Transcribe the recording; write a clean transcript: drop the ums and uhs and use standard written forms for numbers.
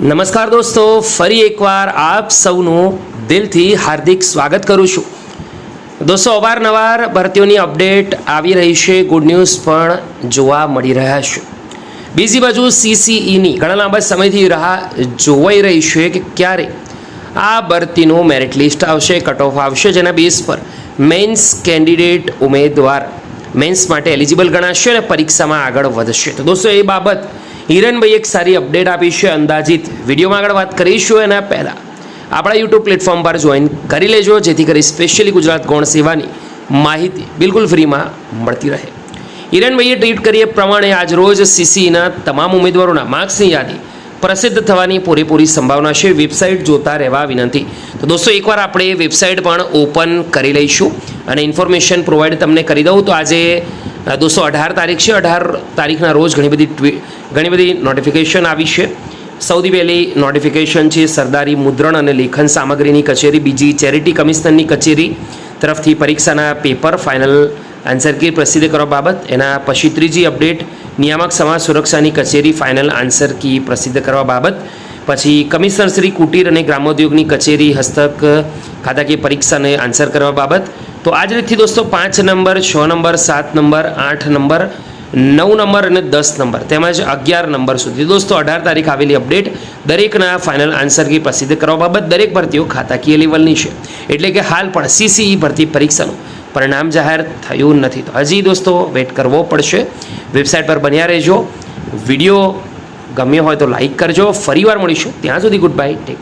નમસ્કાર દોસ્તો, ફરી એકવાર આપ સૌનું દિલથી હાર્દિક સ્વાગત કરું છું. દોસ્તો, અવારનવાર ભરતીઓની અપડેટ આવી રહી છે, ગુડ ન્યૂઝ પણ જોવા મળી રહ્યા છે. બીજી બાજુ સીસીઈની ઘણા લાંબા સમયથી રાહ જોવાઈ રહી છે કે ક્યારે આ ભરતીનું મેરિટ લિસ્ટ આવશે, કટ ઓફ આવશે, જેના બેઝ પર મેન્સ કેન્ડિડેટ ઉમેદવાર મેન્સ માટે એલિજિબલ ગણાશે અને પરીક્ષામાં આગળ વધશે. તો દોસ્તો, એ બાબત હિરણભાઈ એક સારી અપડેટ આપી છે. અંદાજિત વિડીયોમાં આગળ વાત કરીશું. એના પહેલાં આપણા યુટ્યુબ પ્લેટફોર્મ પર જોઈન કરી લેજો, જેથી કરી સ્પેશિયલી ગુજરાત ગૌણ સેવાની માહિતી બિલકુલ ફ્રીમાં મળતી રહે. હિરણભાઈએ ટ્વીટ કરીએ પ્રમાણે આજ રોજ સીસીઈના તમામ ઉમેદવારોના માર્ક્સની યાદી પ્રસિદ્ધ થવાની પૂરેપૂરી સંભાવના છે. વેબસાઇટ જોતા રહેવા વિનંતી. તો દોસ્તો, એકવાર આપણે વેબસાઇટ પણ ઓપન કરી લઈશું અને ઇન્ફોર્મેશન પ્રોવાઈડ તમને કરી દઉં. તો આજે દોસ્તો 18 તારીખ છે. 18 તારીખના રોજ ઘણી બધી નોટિફિકેશન આવી છે. સૌથી પહેલી નોટિફિકેશન છે સરદારી મુદ્રણ અને લેખન સામગ્રીની કચેરી, બીજી ચેરિટી કમિશનરની કચેરી તરફથી પરીક્ષાના પેપર ફાઇનલ આન્સર કી પ્રસિદ્ધ કરવા બાબત. એના પછી ત્રીજી અપડેટ નિયામક સમાજ સુરક્ષાની કચેરી ફાઇનલ આન્સર કી પ્રસિદ્ધ કરવા બાબત. પછી કમિશનર શ્રી કુટીર અને ગ્રામોદ્યોગની કચેરી હસ્તક ખાતાકીય પરીક્ષાને આન્સર કરવા બાબત. તો આ જ રીતથી દોસ્તો 5 number, 6 number, 7 number, 8 number, 9 number અને 10 નંબર તેમજ 11 નંબર સુધી દોસ્તો 18 તારીખ આવેલી અપડેટ દરેકના ફાઇનલ આન્સર કી પ્રસિદ્ધ કરવા બાબત. દરેક ભરતીઓ ખાતાકીય લેવલની છે, એટલે કે હાલ પણ સીસીઈ ભરતી પરીક્ષાનું પરિણામ જાહેર થયું નથી. તો હજી દોસ્તો વેઇટ કરવો પડશે. વેબસાઇટ પર બન્યા રહેજો. વિડીયો ગમ્યો હોય તો લાઈક કરજો. ફરીવાર મળીશું. ત્યાં સુધી ગુડ બાય, ટેક કેર.